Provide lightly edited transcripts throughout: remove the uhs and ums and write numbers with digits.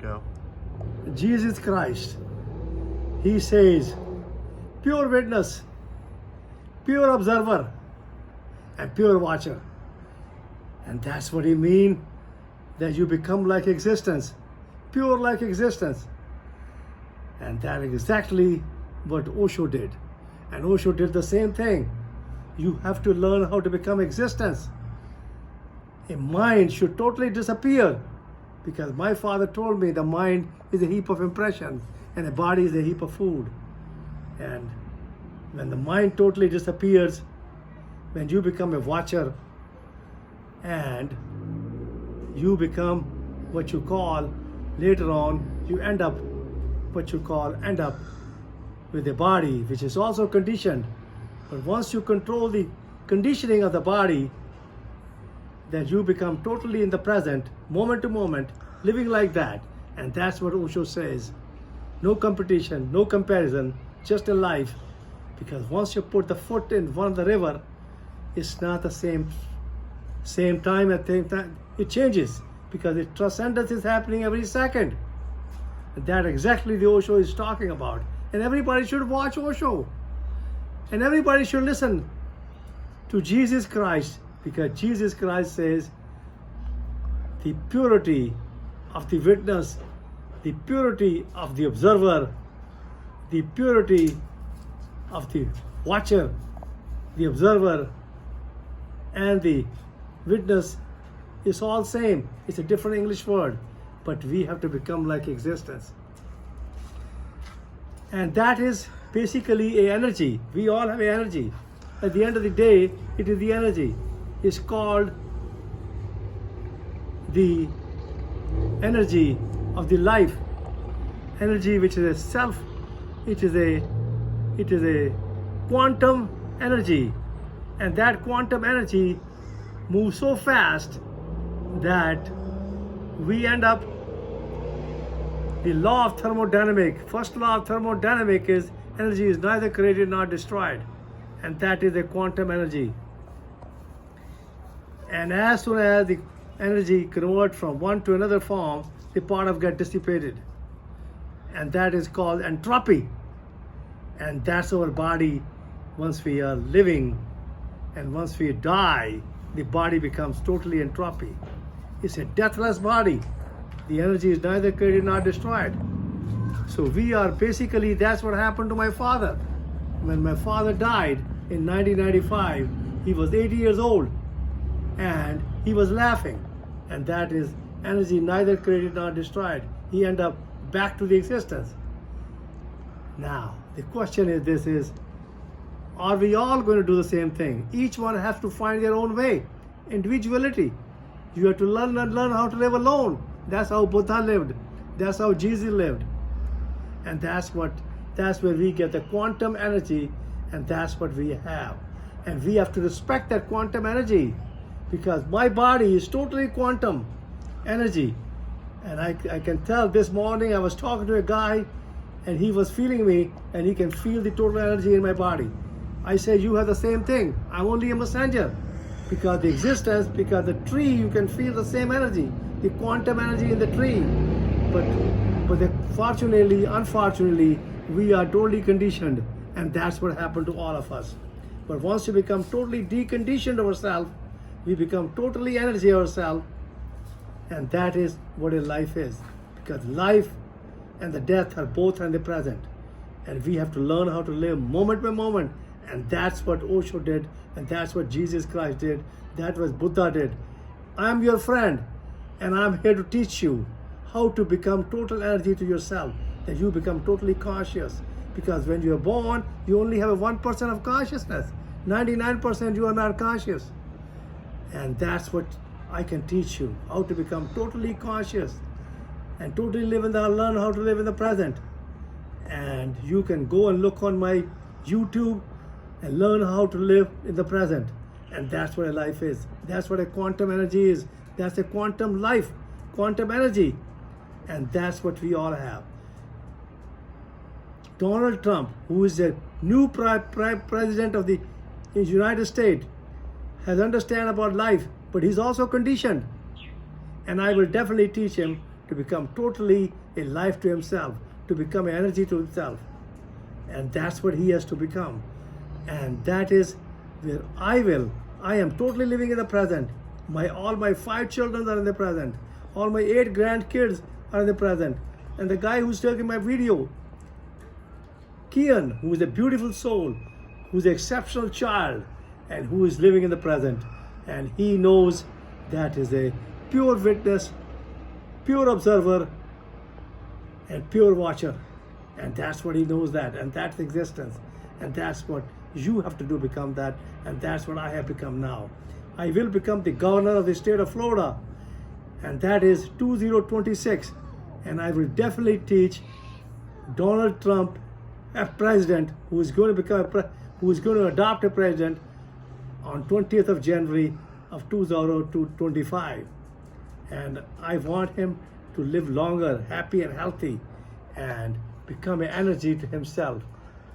Yeah. Jesus Christ, he says, pure witness, pure observer, and pure watcher. And that's what he means, that you become like existence, pure like existence. And that is exactly what Osho did. And Osho did the same thing. You have to learn how to become existence. A mind should totally disappear, because my father told me the mind is a heap of impressions and the body is a heap of food. And when the mind totally disappears, when you become a watcher and you become what you call, later on you end up with a body which is also conditioned. But once you control the conditioning of the body, then you become totally in the present, moment to moment, living like that. And that's what Osho says. No competition, no comparison, just a life. Because once you put the foot in one of the river, it's not the same time at the same time. It changes, because the transcendence is happening every second. And that exactly the Osho is talking about. And everybody should watch Osho. And everybody should listen to Jesus Christ, because Jesus Christ says the purity of the witness, the purity of the observer, the purity of the watcher, the observer, and the witness is all same. It's a different English word, but we have to become like existence. And that is basically a energy. We all have a energy. At the end of the day, it is the energy. It's called the energy of the life. Energy which is a self. It is a quantum energy. And that quantum energy moves so fast that we end up, the law of thermodynamic, first law of thermodynamic is energy is neither created nor destroyed. And that is a quantum energy. And as soon as the energy converts from one to another form, the part of get dissipated. And that is called entropy. And that's our body. Once we are living and once we die, the body becomes totally entropy. It's a deathless body. The energy is neither created nor destroyed. So we are basically, that's what happened to my father. When my father died in 1995, he was 80 years old and he was laughing. And that is energy neither created nor destroyed. He ended up back to the existence. Now, the question is this is, are we all going to do the same thing? Each one has to find their own way. Individuality. You have to learn how to live alone. That's how Buddha lived. That's how Jesus lived. And that's where we get the quantum energy, and that's what we have. And we have to respect that quantum energy, because my body is totally quantum energy. And I can tell this morning I was talking to a guy and he was feeling me and he can feel the total energy in my body. I say, you have the same thing. I'm only a messenger. Because the existence, because the tree, you can feel the same energy, the quantum energy in the tree. But fortunately, unfortunately, we are totally conditioned, and that's what happened to all of us. But once you become totally deconditioned ourselves, we become totally energy ourselves, and that is what a life is. Because life and the death are both in the present, and we have to learn how to live moment by moment. And that's what Osho did, and that's what Jesus Christ did, that was Buddha did. I'm your friend, and I'm here to teach you how to become total energy to yourself, that you become totally conscious. Because when you are born, you only have a 1% of consciousness. 99% you are not conscious. And that's what I can teach you, how to become totally conscious and totally learn how to live in the present. And you can go and look on my YouTube and learn how to live in the present. And that's what a life is. That's what a quantum energy is. That's a quantum life, quantum energy. And that's what we all have. Donald Trump, who is the new president of the United States, has understand about life, but he's also conditioned. And I will definitely teach him to become totally a life to himself, to become an energy to himself. And that's what he has to become. And that is where I am totally living in the present. All my 5 children are in the present. All my 8 grandkids are in the present. And the guy who's taking my video, Kian, who is a beautiful soul, who's an exceptional child, and who is living in the present. And he knows that is a pure witness, pure observer, and pure watcher. And that's what he knows that, and that's existence. And that's what you have to do, become that. And that's what I have become now. I will become the governor of the state of Florida. And that is 2026. And I will definitely teach Donald Trump, a president who is going to become who is going to adopt a president on 20th of January of 2025. And I want him to live longer, happy and healthy, and become an energy to himself,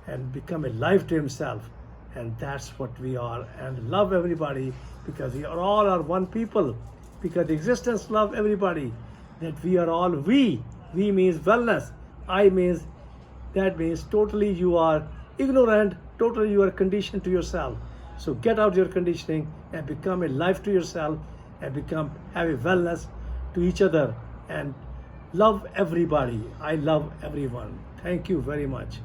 and become a life to himself. And that's what we are. And love everybody, because we are all are one people. Because existence love everybody. That we are all we. We means wellness. I means, that means totally you are ignorant, totally you are conditioned to yourself. So get out your conditioning and become a life to yourself, and have a wellness to each other, and love everybody. I love everyone. Thank you very much.